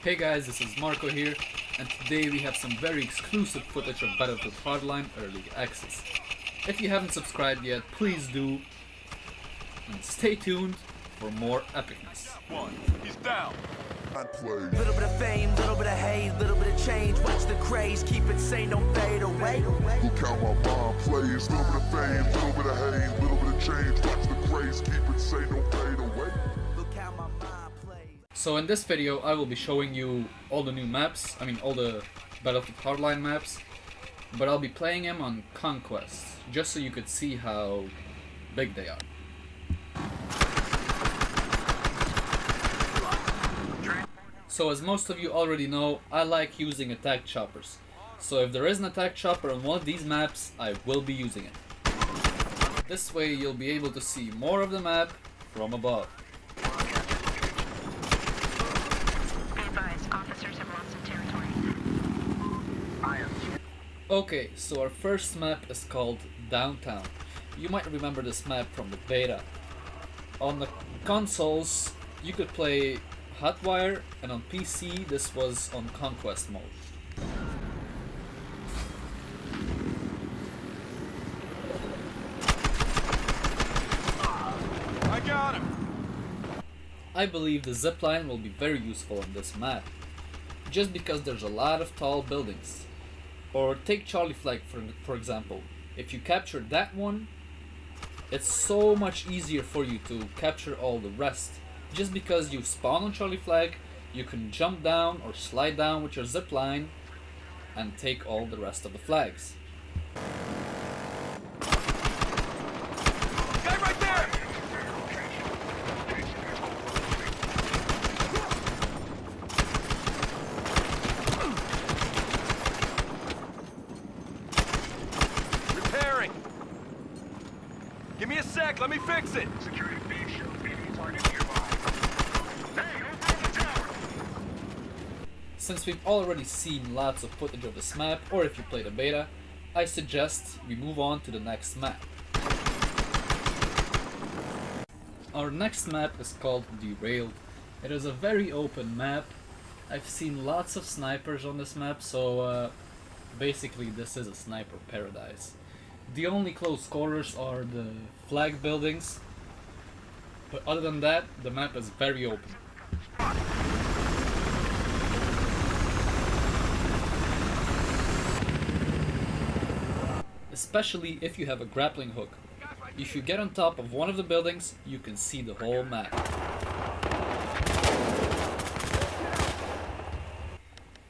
Hey guys, this is Marco here, and today we have some very exclusive footage of Battlefield Hardline Early Access. If you haven't subscribed yet, please do, and stay tuned for more epicness. He's down. Little bit of fame, little bit of hate, little bit of change. Watch the craze, keep it sane, don't fade away. Look how my mind plays. Little bit of fame, little bit of hate, little bit of change. Watch the craze, keep it sane, don't fade away. Look how my mind plays. So in this video I will be showing you all the new maps, all the Battlefield Hardline maps, but I'll be playing them on Conquest, just so you could see how big they are. So as most of you already know, I like using attack choppers. So if there is an attack chopper on one of these maps, I will be using it. This way you'll be able to see more of the map from above. Officers have lost some territory. Okay, so our first map is called Downtown. You might remember this map from the beta. On the consoles, you could play Hotwire, and on PC this was on Conquest mode. I got him. I believe the zipline will be very useful on this map, just because there's a lot of tall buildings. Or take Charlie Flag for example. If you capture that one, it's so much easier for you to capture all the rest. Just because you spawn on Charlie Flag, you can jump down or slide down with your zipline and take all the rest of the flags. Guy right there. Repairing. Give me a sec. Let me fix it. Security feed shows BB target nearby. Since we've already seen lots of footage of this map, or if you play the beta, I suggest we move on to the next map. Our next map is called Derailed. It is a very open map. I've seen lots of snipers on this map, so basically this is a sniper paradise. The only close quarters are the flag buildings, but other than that, the map is very open. Especially if you have a grappling hook. If you get on top of one of the buildings, you can see the whole map.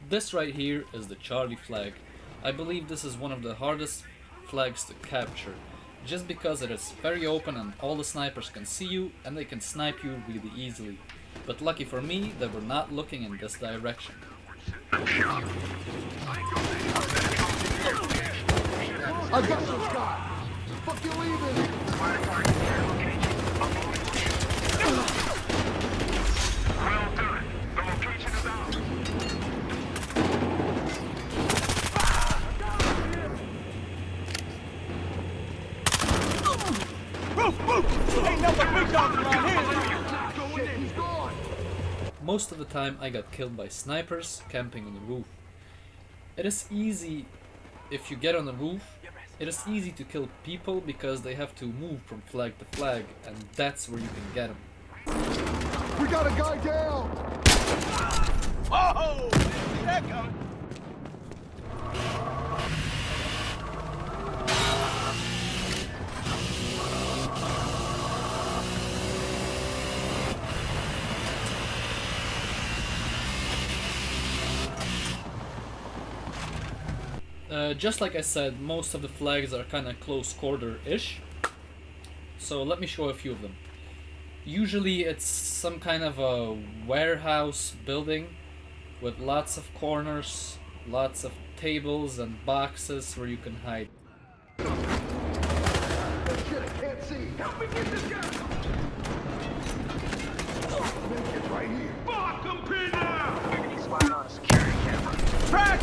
This right here is the Charlie Flag. I believe this is one of the hardest flags to capture, just because it is very open and all the snipers can see you and they can snipe you really easily. But lucky for me, they were not looking in this direction. I got this guy. Fuck you leaving. Well done. The location is out. Move! Ain't nothing big dogs around here. He's gone. Most of the time I got killed by snipers camping on the roof. It is easy, if you get on the roof, it is easy to kill people because they have to move from flag to flag, and that's where you can get them. We got a guy down. Oh! See that coming? Just like I said, most of the flags are kind of close quarter-ish, so let me show a few of them. Usually it's some kind of a warehouse building with lots of corners, lots of tables and boxes where you can hide. Oh shit, I can't see. Help me get this guy. Make it right here. Fuck him, pin now! Enemy spotted on a security camera. Crack!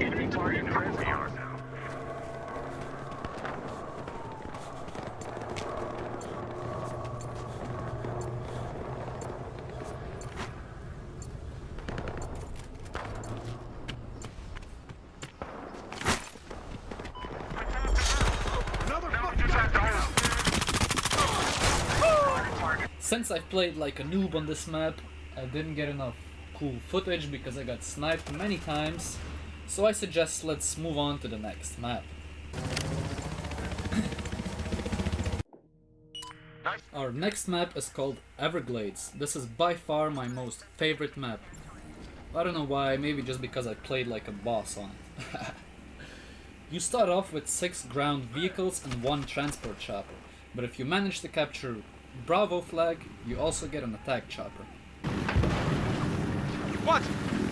Enemy target present. Since I've played like a noob on this map, I didn't get enough cool footage because I got sniped many times, so I suggest let's move on to the next map. Our next map is called Everglades. This is by far my most favorite map. I don't know why, maybe just because I played like a boss on it. You start off with 6 ground vehicles and 1 transport chopper, but if you manage to capture Bravo flag, you also get an attack chopper. Watch!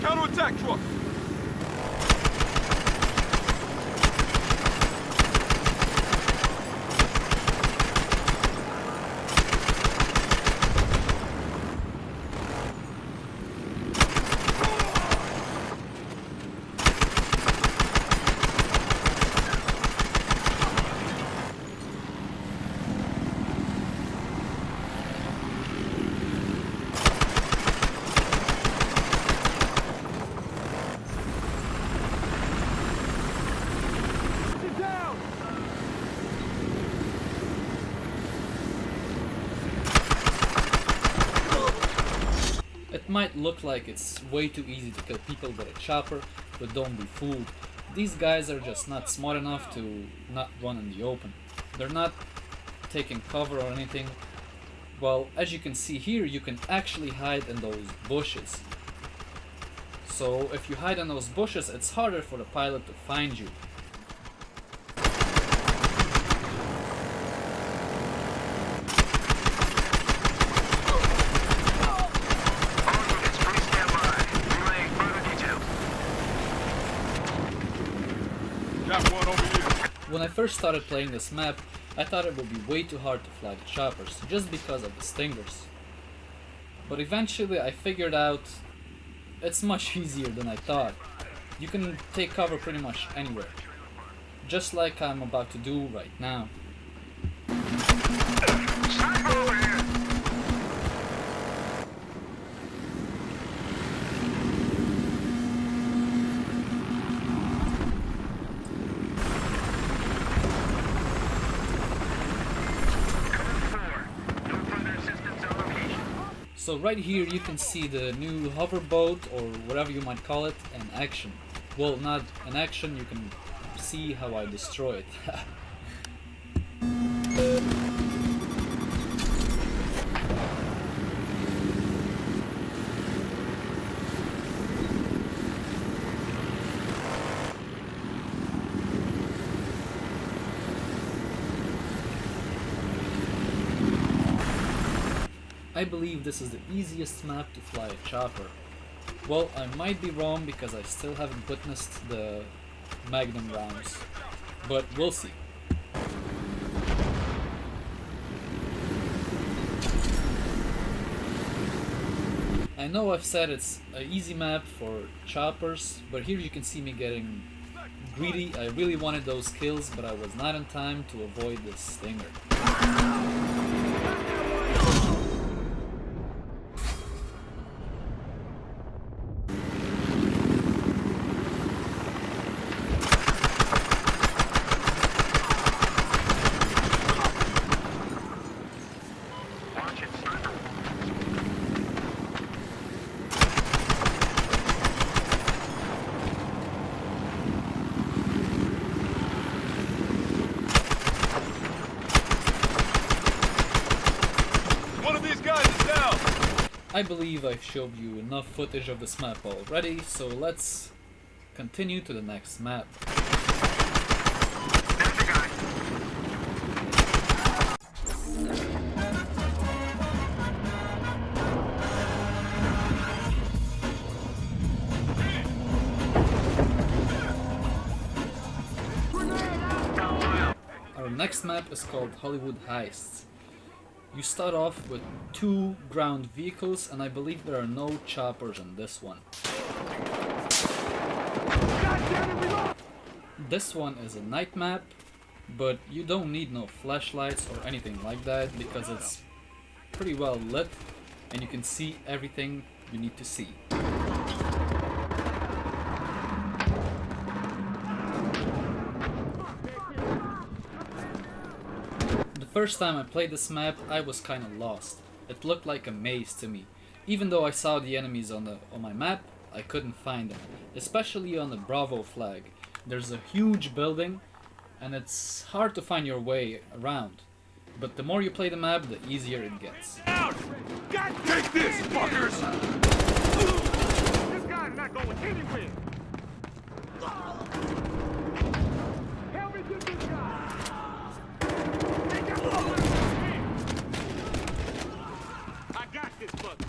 Counterattack truck! It might look like it's way too easy to kill people with a chopper, but don't be fooled. These guys are just not smart enough to not run in the open. They're not taking cover or anything. Well, as you can see here, you can actually hide in those bushes. So if you hide in those bushes, it's harder for the pilot to find you. When I first started playing this map, I thought it would be way too hard to fly the choppers, just because of the stingers. But eventually I figured out it's much easier than I thought. You can take cover pretty much anywhere, just like I'm about to do right now. So right here you can see the new hoverboat, or whatever you might call it, in action. Well, not in action, you can see how I destroy it. I believe this is the easiest map to fly a chopper. Well, I might be wrong because I still haven't witnessed the Magnum rounds, but we'll see. I know I've said it's an easy map for choppers, but here you can see me getting greedy. I really wanted those kills, but I was not in time to avoid this stinger. I believe I've showed you enough footage of this map already, so let's continue to the next map. Our next map is called Hollywood Heists. You start off with 2 ground vehicles, and I believe there are no choppers in this one. This one is a night map, but you don't need no flashlights or anything like that because it's pretty well lit and you can see everything you need to see. The first time I played this map, I was kinda lost. It looked like a maze to me. Even though I saw the enemies on my map, I couldn't find them, especially on the Bravo flag. There's a huge building, and it's hard to find your way around. But the more you play the map, the easier it gets. Out! Take this, fuckers! This guy's not going anywhere. Help me get this guy. I got this fucker.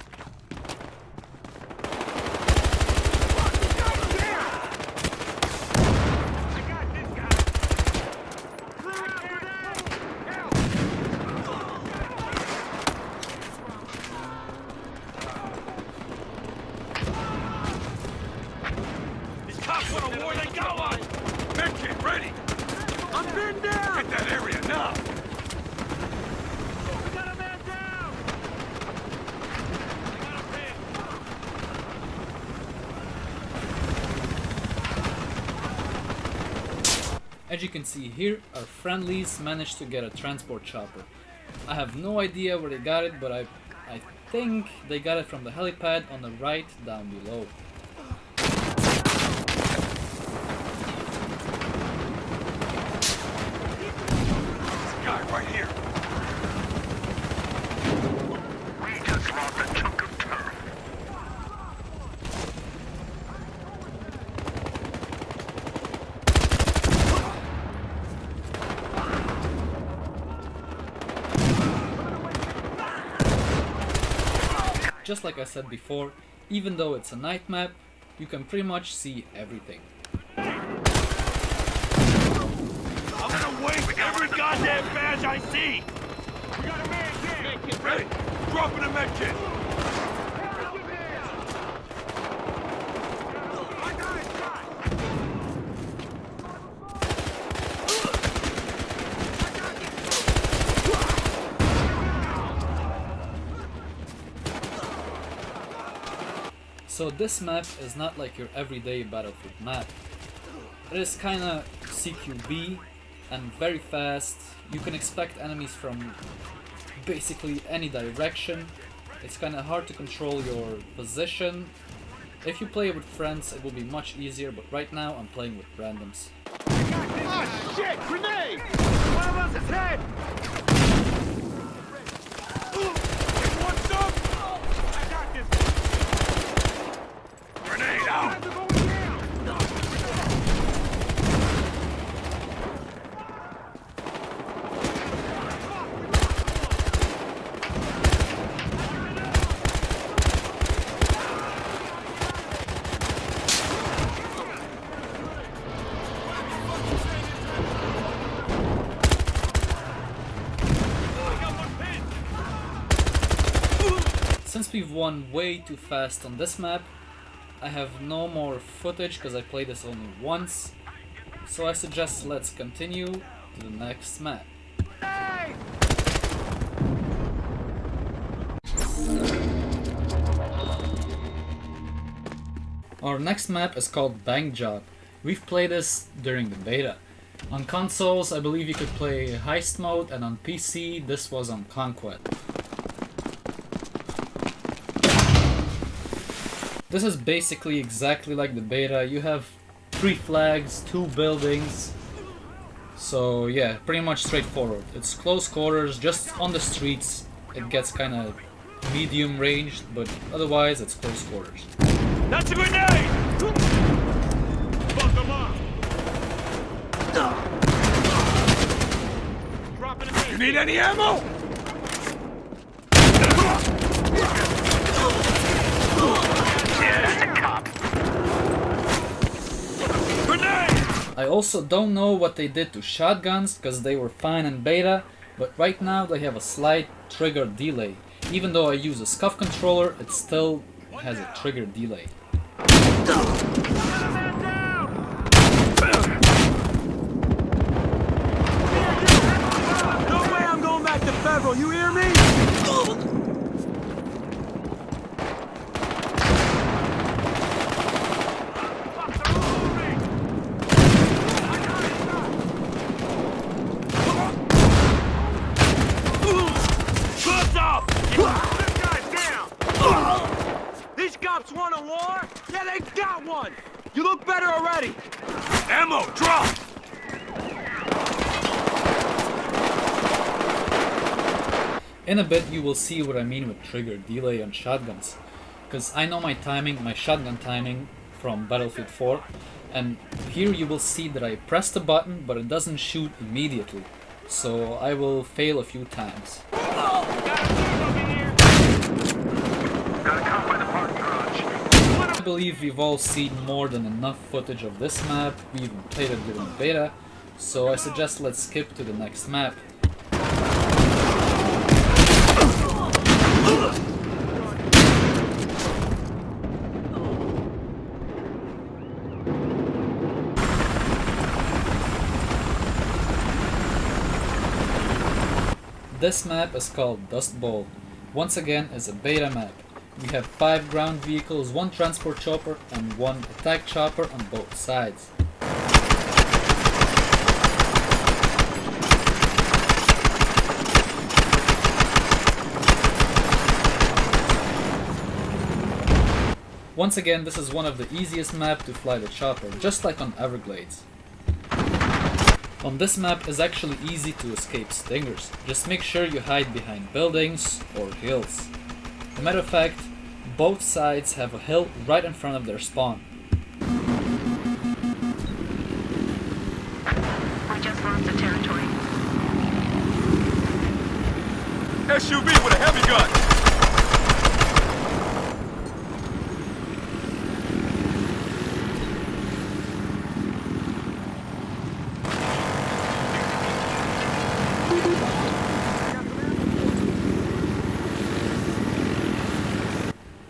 As you can see here, our friendlies managed to get a transport chopper. I have no idea where they got it, but I think they got it from the helipad on the right down below. This guy right here. We just lost a chunk of turf. Just like I said before, even though it's a night map, you can pretty much see everything. I'm gonna waste every goddamn badge I see! We got a man here. Ready? Dropping a med kit! I got his shot. So this map is not like your everyday Battlefield map. It is kinda CQB and very fast. You can expect enemies from basically any direction. It's kinda hard to control your position. If you play with friends, it will be much easier, but right now I'm playing with randoms. Ah, shit! Grenade! One of us is hit! What's up? I got this. Grenade out! Guys are going down. Since we've won way too fast on this map, I have no more footage because I played this only once, so I suggest let's continue to the next map. Hey! Our next map is called Bank Job. We've played this during the beta. On consoles, I believe you could play Heist mode, and on PC, this was on Conquest. This is basically exactly like the beta. You have 3 flags, 2 buildings. So yeah, pretty much straightforward. It's close quarters, just on the streets. It gets kind of medium ranged, but otherwise it's close quarters. That's a grenade! Fuck them up. Dropping a You man. need any ammo? Grenade! I also don't know what they did to shotguns, because they were fine in beta, but right now they have a slight trigger delay. Even though I use a SCUF controller, it still has a trigger delay. No way I'm going back to Federal, you hear me? Close up! Cops want a war? Yeah, they got one! You look better already! Ammo, drop! In a bit you will see what I mean with trigger delay on shotguns, because I know my shotgun timing from Battlefield 4, and here you will see that I press the button but it doesn't shoot immediately, so I will fail a few times. I believe we've all seen more than enough footage of this map, we even played it during beta, so I suggest let's skip to the next map. This map is called Dust Bowl. Once again, is a beta map. We have 5 ground vehicles, 1 transport chopper and 1 attack chopper on both sides. Once again, this is one of the easiest maps to fly the chopper, just like on Everglades. On this map is actually easy to escape stingers, just make sure you hide behind buildings or hills. As a matter of fact, both sides have a hill right in front of their spawn. We just lost the territory. SUV with a heavy gun!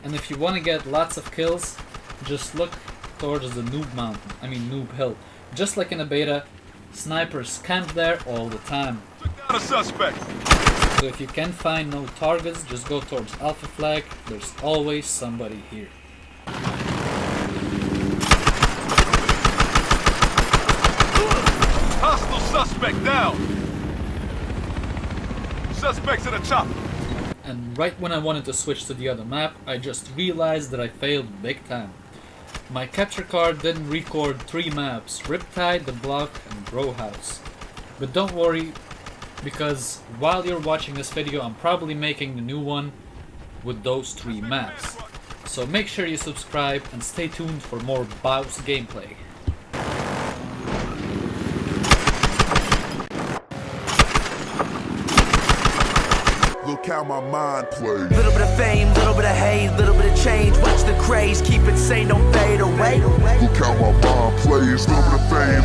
And if you want to get lots of kills, just look towards the noob hill. Just like in a beta, snipers camp there all the time. Took down a suspect! So if you can find no targets, just go towards Alpha Flag, there's always somebody here. Hostile suspect down! Suspects in a chopper! And right when I wanted to switch to the other map, I just realized that I failed big time. My capture card didn't record 3 maps, Riptide, The Block and Grow House. But don't worry, because while you're watching this video I'm probably making the new one with those 3 maps. So make sure you subscribe and stay tuned for more Baus gameplay. Look how my mind plays. Little bit of fame, little bit of hate, little bit of change. Watch the craze, keep it sane, don't fade away. Look how my mind plays. Little bit of fame,